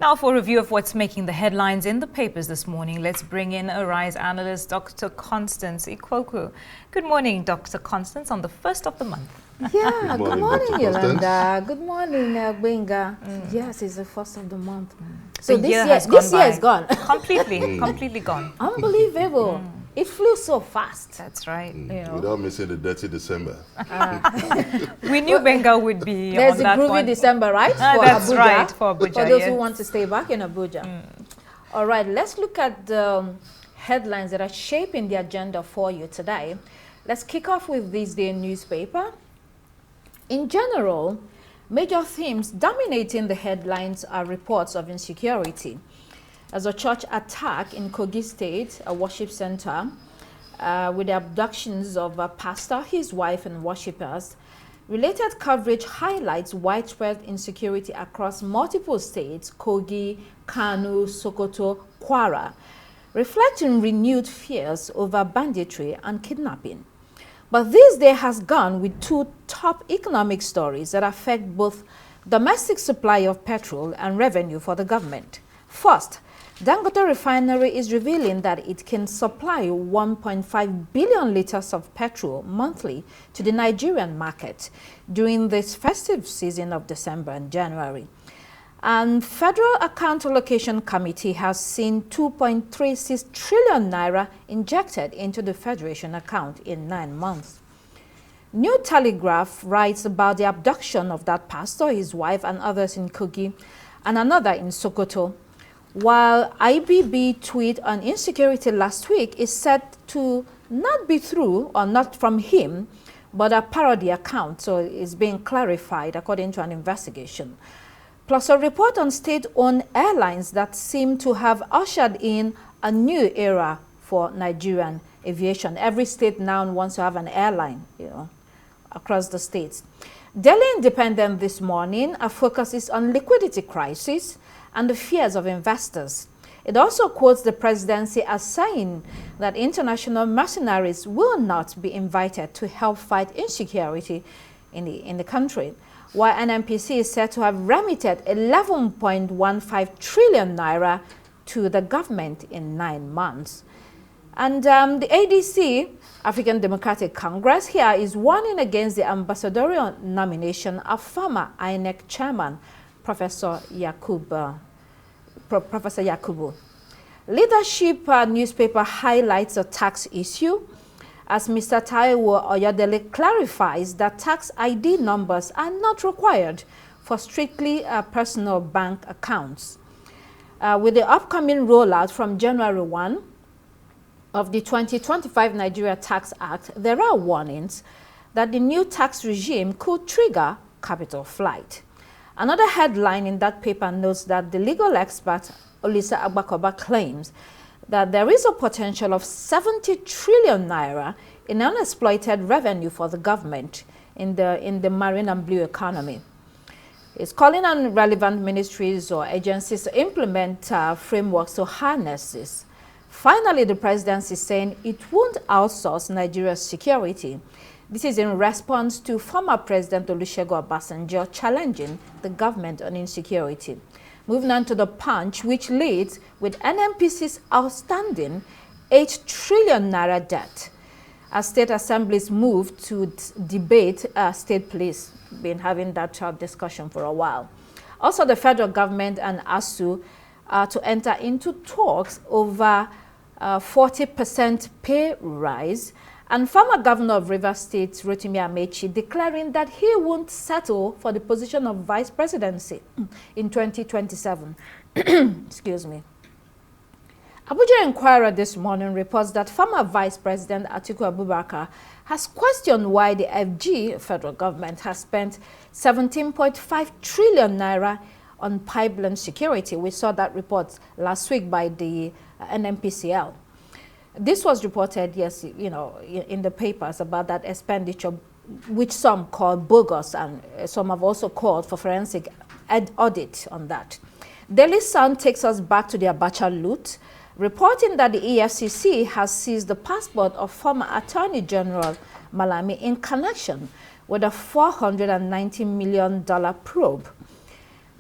Now for a review of what's making the headlines in the papers this morning, let's bring in Arise analyst Dr. Constance Ikwoku. Good morning, Dr. Constance, on the 1st of the month. Yeah, good morning, Yolanda. Good morning, Benga. Yes, it's the 1st of the month. So this year is gone. Completely gone. Unbelievable. It flew so fast. That's right. You know. Without missing the dirty December. We knew Benga would be There's on that a groovy one. December, right? That's Abuja, right, for Abuja. For those who want to stay back in Abuja. All right, let's look at the headlines that are shaping the agenda for you today. Let's kick off with this day newspaper. In general, major themes dominating the headlines are reports of insecurity. As a church attack in Kogi State, a worship center, with the abductions of a pastor, his wife, and worshippers. Related coverage highlights widespread insecurity across multiple states, Kogi, Kano, Sokoto, Kwara, reflecting renewed fears over banditry and kidnapping. But this day has gone with two top economic stories that affect both domestic supply of petrol and revenue for the government. First, Dangote Refinery is revealing that it can supply 1.5 billion liters of petrol monthly to the Nigerian market during this festive season of December and January. And Federal Account Allocation Committee has seen 2.36 trillion naira injected into the Federation account in 9 months. New Telegraph writes about the abduction of that pastor, his wife, and others in Kogi, and another in Sokoto. While IBB tweet on insecurity last week is said to not be true or not from him, but a parody account, so it's being clarified according to an investigation. Plus a report on state-owned airlines that seem to have ushered in a new era for Nigerian aviation. Every state now wants to have an airline, across the states. Daily Independent this morning focuses on liquidity crisis and the fears of investors. It also quotes the presidency as saying that international mercenaries will not be invited to help fight insecurity in the country, while NNPC is said to have remitted 11.15 trillion naira to the government in 9 months. And the ADC, African Democratic Congress, here is warning against the ambassadorial nomination of former INEC chairman, Professor Yakubu. Leadership newspaper highlights a tax issue as Mr. Taiwo Oyodele clarifies that tax ID numbers are not required for strictly personal bank accounts. With the upcoming rollout from January 1 of the 2025 Nigeria Tax Act, there are warnings that the new tax regime could trigger capital flight. Another headline in that paper notes that the legal expert Olisa Agbakoba claims that there is a potential of 70 trillion naira in unexploited revenue for the government in the marine and blue economy. It's calling on relevant ministries or agencies to implement frameworks to harness this. Finally, the presidency is saying it won't outsource Nigeria's security. This is in response to former President Olusegun Obasanjo challenging the government on insecurity. Moving on to the Punch, which leads with NNPC's outstanding 8 trillion naira debt. As state assemblies move to debate state police, been having that discussion for a while. Also, the federal government and ASU are to enter into talks over 40% pay rise. And former governor of Rivers State, Rotimi Amechi, declaring that he won't settle for the position of vice presidency in 2027. Excuse me. Abuja Inquirer this morning reports that former Vice President Atiku Abubakar has questioned why the FG, federal government, has spent 17.5 trillion naira on pipeline security. We saw that report last week by the NNPCL. This was reported, yes, in the papers about that expenditure, which some call bogus, and some have also called for forensic audit on that. Daily Sun takes us back to the Abacha loot, reporting that the EFCC has seized the passport of former Attorney General Malami in connection with a $490 million probe.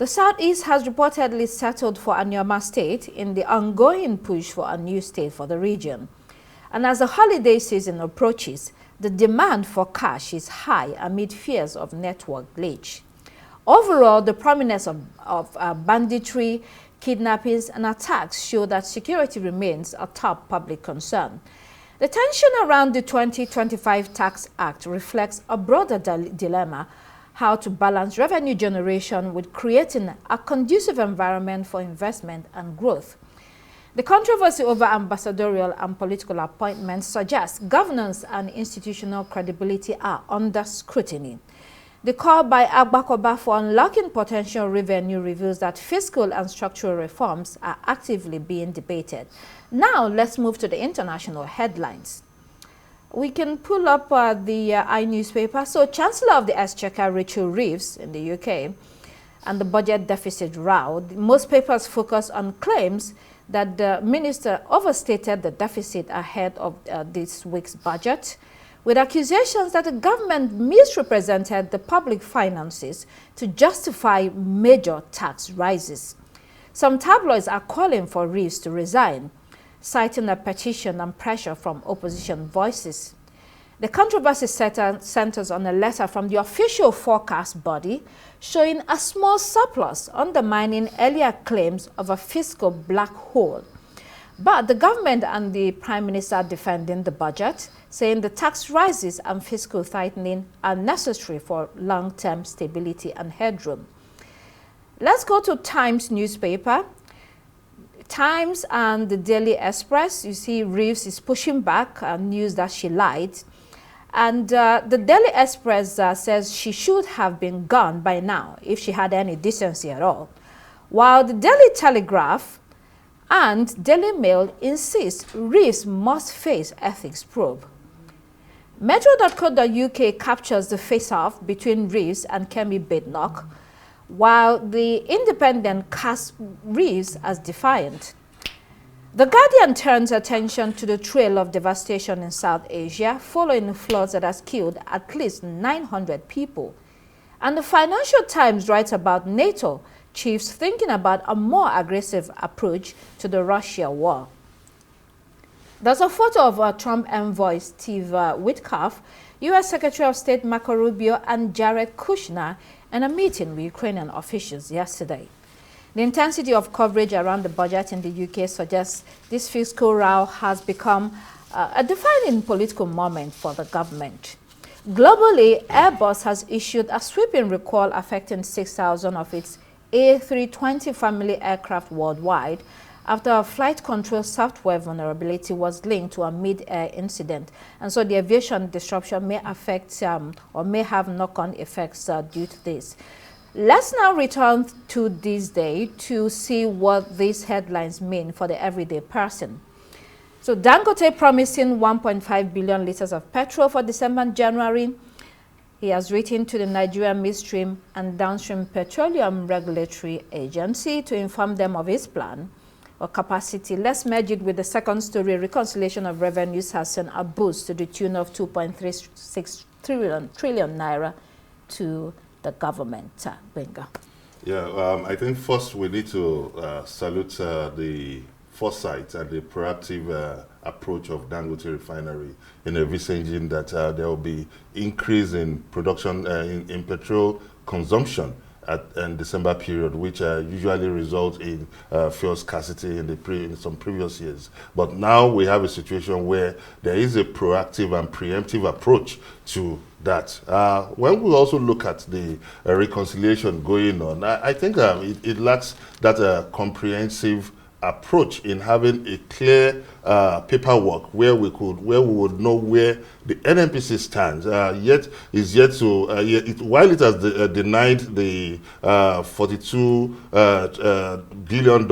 The Southeast has reportedly settled for a Nyoma state in the ongoing push for a new state for the region. And as the holiday season approaches, the demand for cash is high amid fears of network glitch. Overall, the prominence of banditry, kidnappings, and attacks show that security remains a top public concern. The tension around the 2025 Tax Act reflects a broader dilemma: how to balance revenue generation with creating a conducive environment for investment and growth. The controversy over ambassadorial and political appointments suggests governance and institutional credibility are under scrutiny. The call by Agbakoba for unlocking potential revenue reveals that fiscal and structural reforms are actively being debated. Now, let's move to the international headlines. We can pull up the iNewspaper. So, Chancellor of the Exchequer, Rachel Reeves in the UK, and the budget deficit row. Most papers focus on claims that the minister overstated the deficit ahead of this week's budget, with accusations that the government misrepresented the public finances to justify major tax rises. Some tabloids are calling for Reeves to resign, citing a petition and pressure from opposition voices. The controversy centers on a letter from the official forecast body showing a small surplus, undermining earlier claims of a fiscal black hole. But the government and the Prime Minister are defending the budget, saying the tax rises and fiscal tightening are necessary for long-term stability and headroom. Let's go to Times newspaper. Times and the Daily Express. You see Reeves is pushing back news that she lied. And the Daily Express says she should have been gone by now if she had any decency at all. While the Daily Telegraph and Daily Mail insist Reeves must face ethics probe. Metro.co.uk captures the face-off between Reeves and Kemi Badenoch, while the Independent casts Reeves as defiant. The Guardian turns attention to the trail of devastation in South Asia following floods that has killed at least 900 people. And the Financial Times writes about NATO chiefs thinking about a more aggressive approach to the Russia war. There's a photo of Trump envoy Steve Witkoff, U.S. Secretary of State Marco Rubio, and Jared Kushner in a meeting with Ukrainian officials yesterday. The intensity of coverage around the budget in the UK suggests this fiscal row has become a defining political moment for the government. Globally, Airbus has issued a sweeping recall affecting 6,000 of its A320 family aircraft worldwide after a flight control software vulnerability was linked to a mid-air incident. And so the aviation disruption may affect or may have knock-on effects due to this. Let's now return to this day to see what these headlines mean for the everyday person. So Dangote promising 1.5 billion litres of petrol for December and January. He has written to the Nigerian Midstream and Downstream Petroleum Regulatory Agency to inform them of his plan or capacity. Let's merge it with the second story. Reconciliation of revenues has sent a boost to the tune of 2.36 trillion naira to the government. Benga. Yeah, I think first we need to salute the foresight and the proactive approach of Dangote Refinery in envisaging that there will be increase in production in petrol consumption in December period, which usually results in fuel scarcity in some previous years. But now we have a situation where there is a proactive and preemptive approach to that. When we also look at the reconciliation going on, I think it lacks that comprehensive approach in having a clear paperwork where we would know where the NNPC stands. Yet while it has denied the $42 billion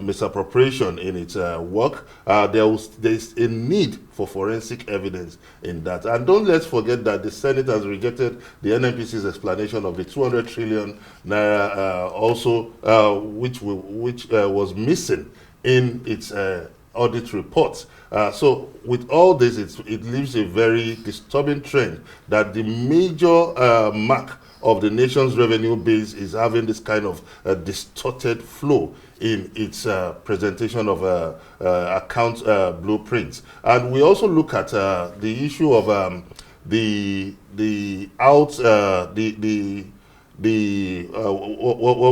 misappropriation in its work, there's a need for forensic evidence in that. And let's forget that the Senate has rejected the NNPC's explanation of the 200 trillion naira which was missing in its audit reports. So with all this, it leaves a very disturbing trend that the major mark of the nation's revenue base is having this kind of distorted flow in its presentation of account blueprints. And we also look at the issue of what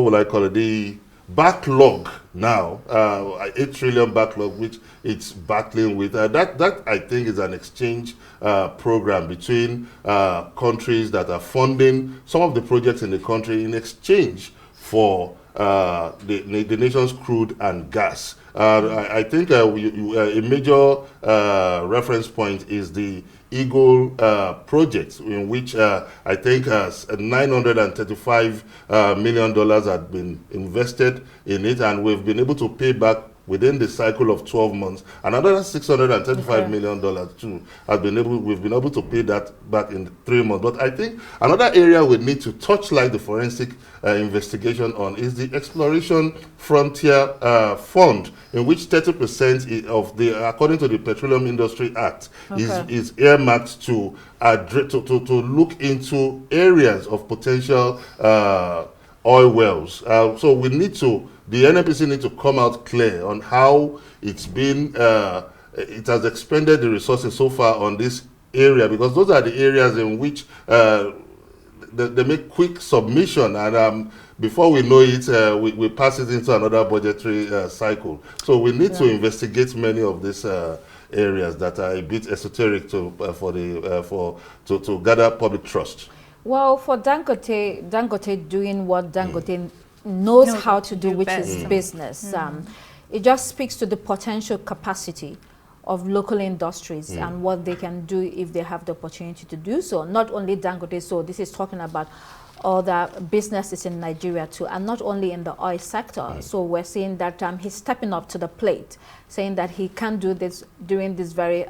will I call it? The backlog now, 8 trillion backlog, which it's battling with. That I think is an exchange program between countries that are funding some of the projects in the country in exchange for the nation's crude and gas. I think a major reference point is the Eagle project, in which I think $935 million had been invested in it, and we've been able to pay back within the cycle of 12 months. Another $635 million too we've been able to pay that back in 3 months. But I think another area we need to touchlight the forensic investigation on is the Exploration Frontier Fund, in which 30% of the, according to the Petroleum Industry Act, is earmarked to look into areas of potential oil wells. So we need to, the NNPC need to come out clear on how it's been, it has expended the resources so far on this area, because those are the areas in which they make quick submission, and before we know it, we pass it into another budgetary cycle. So we need to investigate many of these areas that are a bit esoteric to gather public trust. Well, for Dangote doing what Dangote knows how to do, which is business, it just speaks to the potential capacity of local industries and what they can do if they have the opportunity to do so. Not only Dangote, so this is talking about other businesses in Nigeria too, and not only in the oil sector. So we're seeing that he's stepping up to the plate, saying that he can do this during this very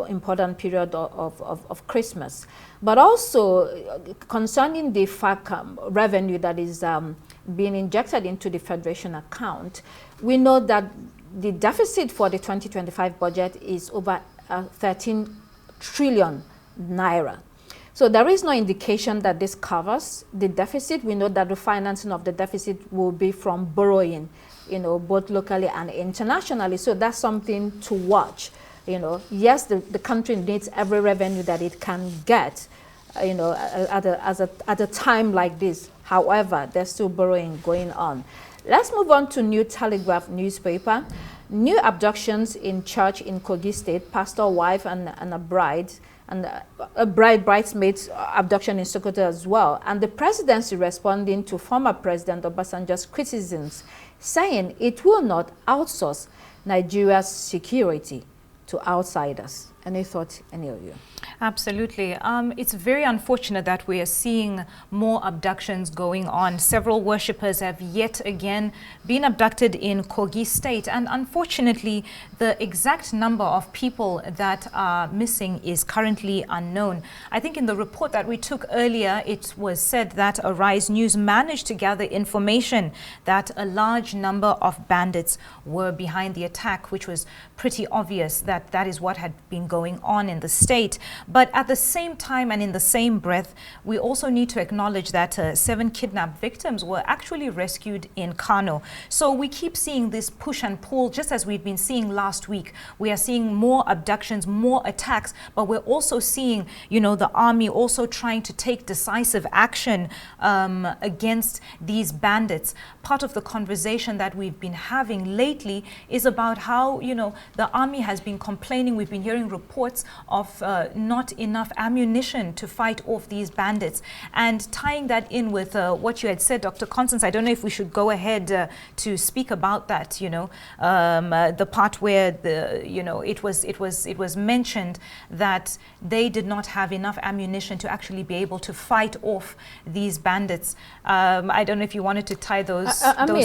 important period of Christmas. But also concerning the FAC revenue that is being injected into the Federation account, we know that the deficit for the 2025 budget is over 13 trillion naira. So there is no indication that this covers the deficit. We know that the financing of the deficit will be from borrowing, both locally and internationally. So that's something to watch. Yes, the country needs every revenue that it can get, at a time like this. However, there's still borrowing going on. Let's move on to New Telegraph newspaper. New abductions in church in Kogi State, pastor wife and a bride, and a bridesmaid's abduction in Sokoto as well. And the presidency responding to former President Obasanjo's criticisms, saying it will not outsource Nigeria's security to outsiders. Any thought, any of you? Absolutely. It's very unfortunate that we are seeing more abductions going on. Several worshippers have yet again been abducted in Kogi State, and unfortunately the exact number of people that are missing is currently unknown. I think in the report that we took earlier, it was said that Arise News managed to gather information that a large number of bandits were behind the attack, which was pretty obvious that that is what had been going on in the state. But at the same time and in the same breath, we also need to acknowledge that 7 kidnapped victims were actually rescued in Kano. So we keep seeing this push and pull, just as we've been seeing last week. We are seeing more abductions, more attacks, but we're also seeing, the army also trying to take decisive action against these bandits. Part of the conversation that we've been having lately is about how, the army has been complaining. We've been hearing reports of not enough ammunition to fight off these bandits. And tying that in with what you had said, Dr. Constance, I don't know if we should go ahead to speak about that, the part where it was mentioned that they did not have enough ammunition to actually be able to fight off these bandits. I don't know if you wanted to tie those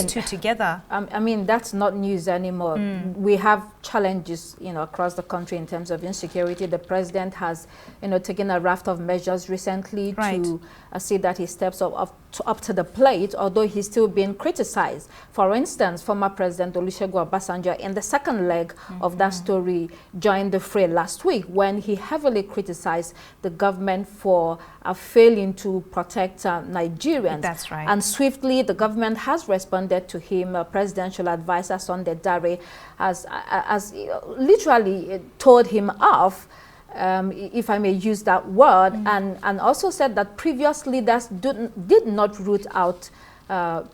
two together. I mean, that's not news anymore. We have challenges, across the country in terms of insecurity. The president has has, taken a raft of measures recently to see that he steps up to the plate, although he's still being criticized. For instance, former President Olusegun Obasanjo, in the second leg of that story, joined the fray last week when he heavily criticized the government for failing to protect Nigerians. That's right. And swiftly, the government has responded to him. Presidential advisor Sunday Dare has literally told him off, if I may use that word, and also said that previous leaders did not root out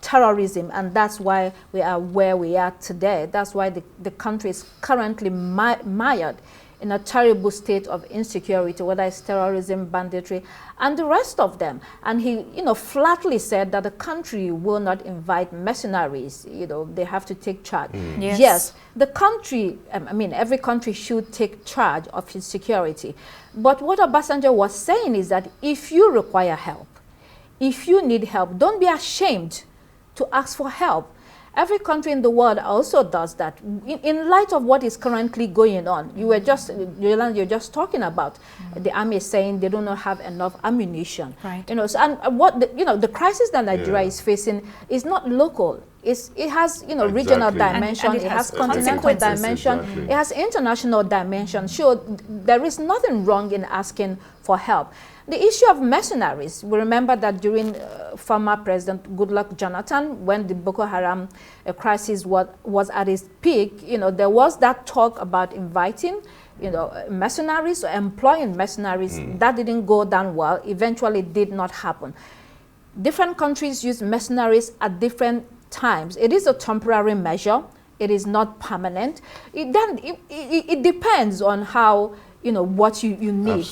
terrorism, and that's why we are where we are today. That's why the country is currently mired in a terrible state of insecurity, whether it's terrorism, banditry, and the rest of them. And he, flatly said that the country will not invite mercenaries. They have to take charge. Yes, the country, every country should take charge of its security. But what Obasanjo was saying is that if you require help, if you need help, don't be ashamed to ask for help. Every country in the world also does that. In light of what is currently going on, you're just talking about the army saying they do not have enough ammunition. Right. And what the crisis that Nigeria is facing is not local. It has regional dimension, and it has continental dimension, it has international dimension. Sure, there is nothing wrong in asking for help. The issue of mercenaries, we remember that during former President Goodluck Jonathan, when the Boko Haram crisis was at its peak, there was that talk about inviting mercenaries or employing mercenaries. That didn't go down well. Eventually did not happen. Different countries use mercenaries at different times. It is a temporary measure. It is not permanent. It depends on how what you need.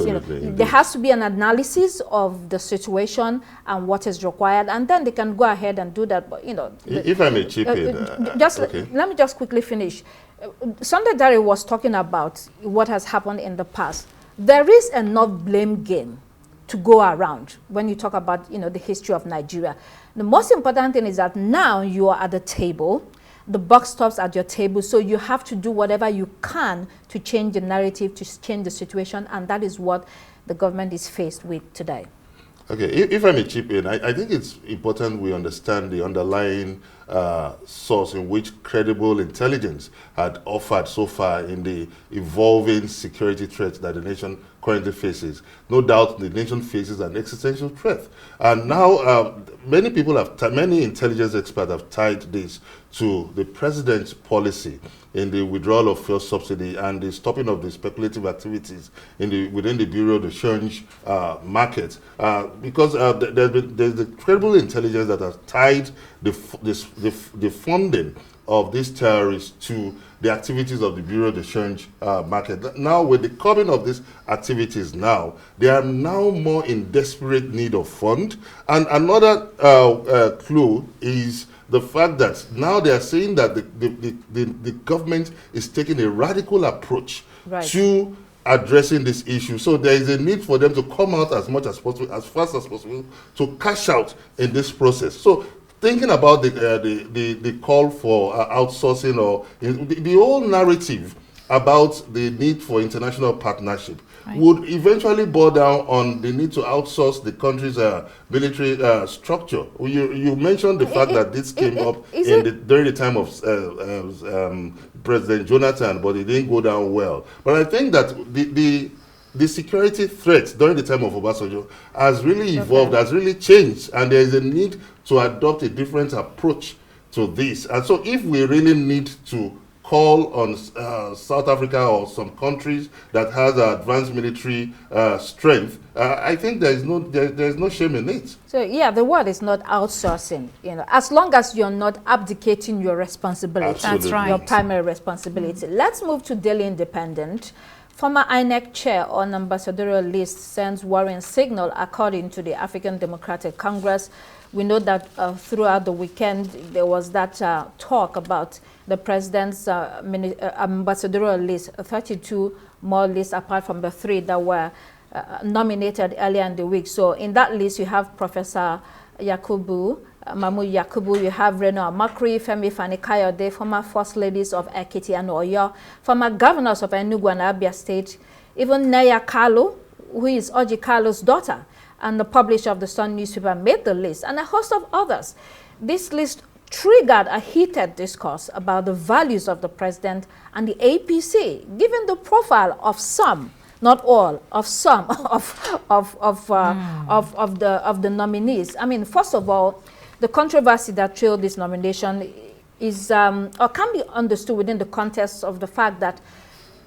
There has to be an analysis of the situation and what is required, and then they can go ahead and do that. But if I may chip in, let me just quickly finish. Sunday Dare was talking about what has happened in the past. There is enough blame game to go around when you talk about the history of Nigeria. The most important thing is that now you are at the table. The buck stops at your table, so you have to do whatever you can to change the narrative, to change the situation, and that is what the government is faced with today. Okay, if I may chip in, I think it's important we understand the underlying source in which credible intelligence had offered so far in the evolving security threats that the nation currently faces. No doubt the nation faces an existential threat. And now many intelligence experts have tied this to the president's policy in the withdrawal of fuel subsidy and the stopping of the speculative activities within the Bureau de Change market. Because there's the credible intelligence that has tied the funding of these terrorists to the activities of the Bureau de Change market. Now, with the curbing of these activities now, they are now more in desperate need of fund. And another clue is the fact that now they are saying that the government is taking a radical approach to addressing this issue. So there is a need for them to come out as much as possible, as fast as possible, to cash out in this process. So thinking about the call for outsourcing or the whole narrative about the need for international partnership would eventually boil down on the need to outsource the country's military structure. You mentioned the fact that this came up during the time of President Jonathan, but it didn't go down well. But I think that the security threat during the time of Obasanjo has really evolved, has really changed, and there is a need to adopt a different approach to this. And so if we really need to call on South Africa or some countries that has advanced military strength, I think there's no shame in it. So yeah, the word is not outsourcing. As long as you're not abdicating your responsibility, Absolutely. That's right. your primary responsibility. Let's move to Daily Independent. Former INEC chair on ambassadorial list sends worrying signal, according to the African Democratic Congress. We know that throughout the weekend there was that talk about the president's ambassadorial list, 32 more lists apart from the 3 that were nominated earlier in the week. So in that list you have Professor Mahmoud Yakubu, you have Reno Amakri, Femi Fani-Kayode, former First Ladies of Ekiti and Oyo, former governors of Enugu and Abia State, even Neya Kalu, who is Oji Carlo's daughter, and the publisher of the Sun newspaper, made the list, and a host of others. This list triggered a heated discourse about the values of the president and the APC, given the profile of some, not all, of some of the nominees. I mean, first of all, the controversy that trailed this nomination is or can be understood within the context of the fact that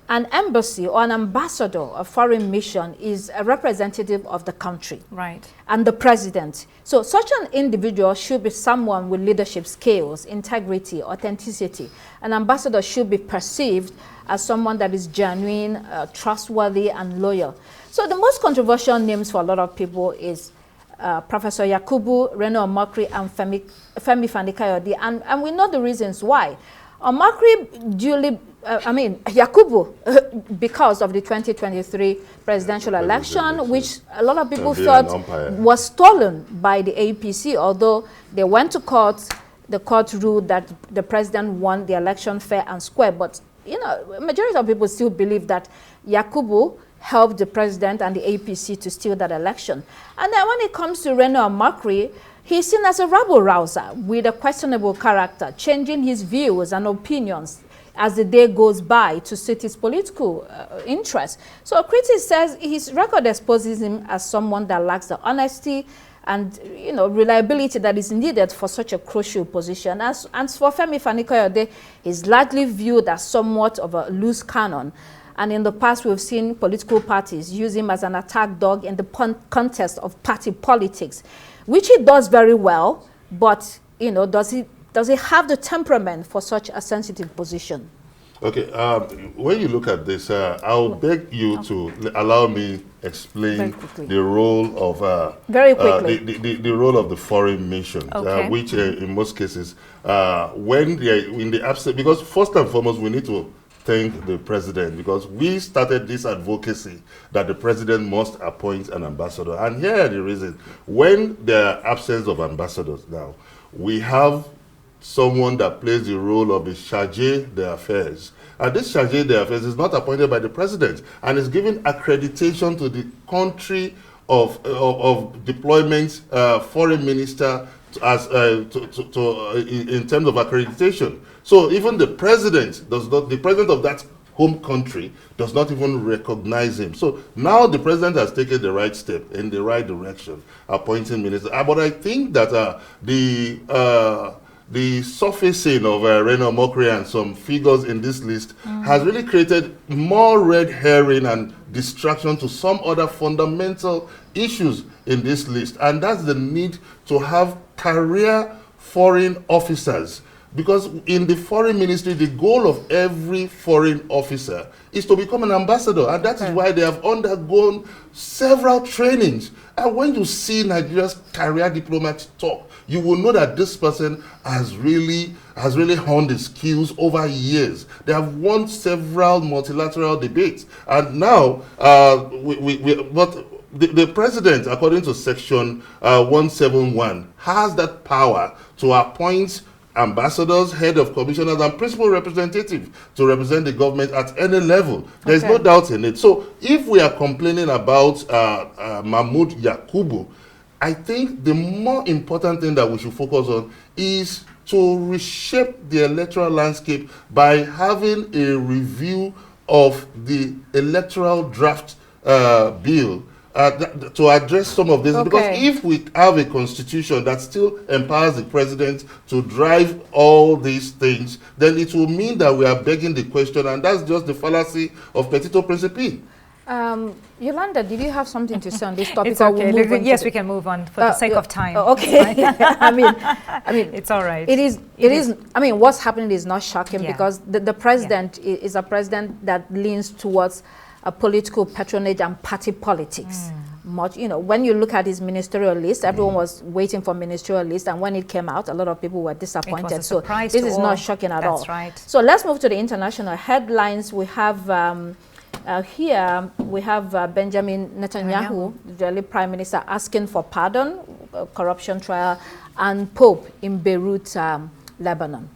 an embassy or an ambassador, a foreign mission, is a representative of the country. Right. And the president. So such an individual should be someone with leadership skills, integrity, authenticity. An ambassador should be perceived as someone that is genuine, trustworthy, and loyal. So the most controversial names for a lot of people is Professor Yakubu, Reno Omokri, and Femi Fani-Kayode. And we know the reasons why. Omokri duly, Yakubu, because of the 2023 presidential election, which a lot of people thought was stolen by the APC, although they went to court, the court ruled that the president won the election fair and square. But, you know, majority of people still believe that Yakubu helped the president and the APC to steal that election. And then when it comes to Reno Omokri, he's seen as a rabble-rouser with a questionable character, changing his views and opinions as the day goes by to suit his political interests. So critics says his record exposes him as someone that lacks the honesty and, you know, reliability that is needed for such a crucial position. As for Femi Fani-Kayode, he's largely viewed as somewhat of a loose cannon. And in the past, we've seen political parties use him as an attack dog in the contest of party politics, which he does very well, but, you know, does he have the temperament for such a sensitive position? Okay, when you look at this, I'll beg you to allow me explain the role of the role of the foreign missions, which in most cases, when they are in the absence, because first and foremost we need to thank the president, because we started this advocacy that the president must appoint an ambassador. And here are the reasons. When there are absence of ambassadors now, we have someone that plays the role of the chargé d'affaires. And this chargé d'affaires is not appointed by the president and is giving accreditation to the country of deployment foreign minister as in terms of accreditation. So even the president the president of that home country does not even recognize him. So now the president has taken the right step in the right direction, appointing ministers. But I think that the surfacing of Reno Omokri and some figures in this list has really created more red herring and distraction to some other fundamental issues in this list. And that's the need to have career foreign officers. Because in the foreign ministry, the goal of every foreign officer is to become an ambassador. And that is why they have undergone several trainings. And when you see Nigeria's career diplomats talk, you will know that this person has really honed his skills over years. They have won several multilateral debates. And now, the president, according to Section 171, has that power to appoint ambassadors, head of commissioners, and principal representatives to represent the government at any level. There's no doubt in it. So if we are complaining about Mahmoud Yakubu, I think the more important thing that we should focus on is to reshape the electoral landscape by having a review of the electoral draft bill to address some of this, because if we have a constitution that still empowers the president to drive all these things, then it will mean that we are begging the question, and that's just the fallacy of petito principi. Yolanda, did you have something to say on this topic? It's okay. Yes, we can move on for the sake of time. Okay. I mean, it's all right. It is. I mean, what's happening is not shocking because the president is a president that leans towards a political patronage and party politics. Much, you know, when you look at his ministerial list, everyone was waiting for ministerial list, and when it came out, a lot of people were disappointed. So this is not shocking at all. That's right. So let's move to the international headlines. We have here we have Benjamin Netanyahu, the Israeli Prime Minister, asking for pardon, corruption trial, and Pope in Beirut, Lebanon.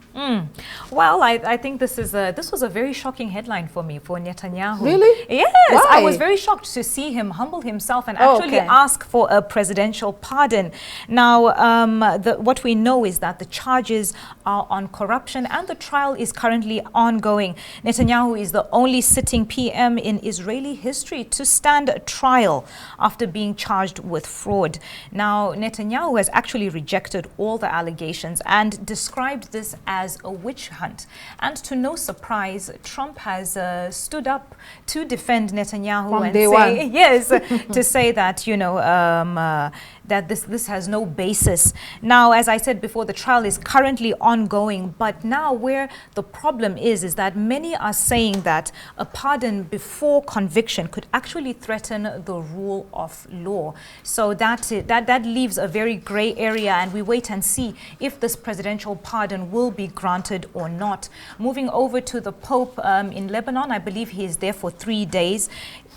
Well, I think this was a very shocking headline for me, for Netanyahu. Really? Yes, Why? I was very shocked to see him humble himself and actually ask for a presidential pardon. Now, what we know is that the charges are on corruption and the trial is currently ongoing. Netanyahu is the only sitting PM in Israeli history to stand trial after being charged with fraud. Now, Netanyahu has actually rejected all the allegations and described this as a witch hunt. And to no surprise, Trump has stood up to defend Netanyahu from and day say, one. yes, to say that, you know, that this has no basis. Now, as I said before, the trial is currently ongoing, but now where the problem is that many are saying that a pardon before conviction could actually threaten the rule of law. So that leaves a very gray area, and we wait and see if this presidential pardon will be granted or not. Moving over to the Pope in Lebanon, I believe he is there for 3 days.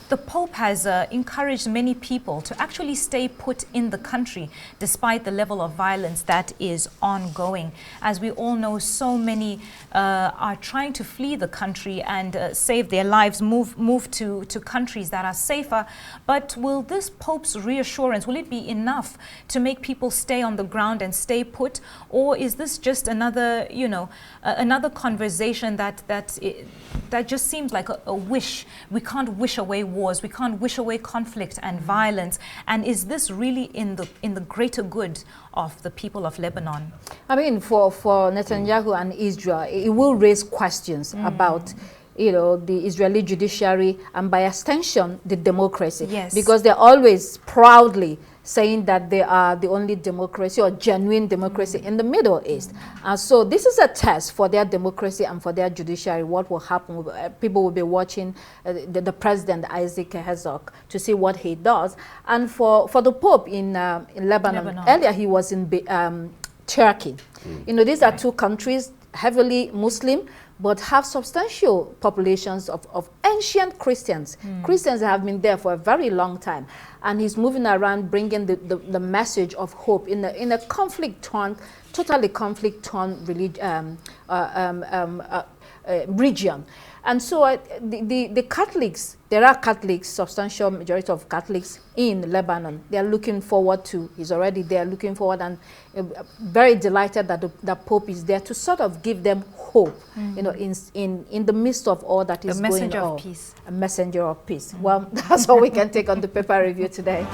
The Pope has encouraged many people to actually stay put in the country despite the level of violence that is ongoing. As we all know, so many are trying to flee the country and save their lives, move to countries that are safer. But will this Pope's reassurance, will it be enough to make people stay on the ground and stay put? Or is this just another, you know, another conversation that just seems like a wish? We can't wish away wars, we can't wish away conflict and violence. And is this really in the greater good of the people of Lebanon? I mean, for Netanyahu and Israel, it will raise questions about, you know, the Israeli judiciary and by extension the democracy. Yes. Because they're always proudly saying that they are the only democracy or genuine democracy in the Middle East. And so this is a test for their democracy and for their judiciary. What will happen? People will be watching the President Isaac Herzog to see what he does. And for the Pope in Lebanon, earlier he was in Turkey. You know, these are two countries heavily Muslim, but have substantial populations of ancient Christians. Christians have been there for a very long time. And he's moving around bringing the message of hope in a conflict-torn, totally conflict-torn region. And so the Catholics, there are Catholics, substantial majority of Catholics in Lebanon. They are looking forward to, he's already there, looking forward and very delighted that the Pope is there to sort of give them hope, you know, in the midst of all that is going on. A messenger of peace. A messenger of peace. Well, that's all we can take on the paper review today.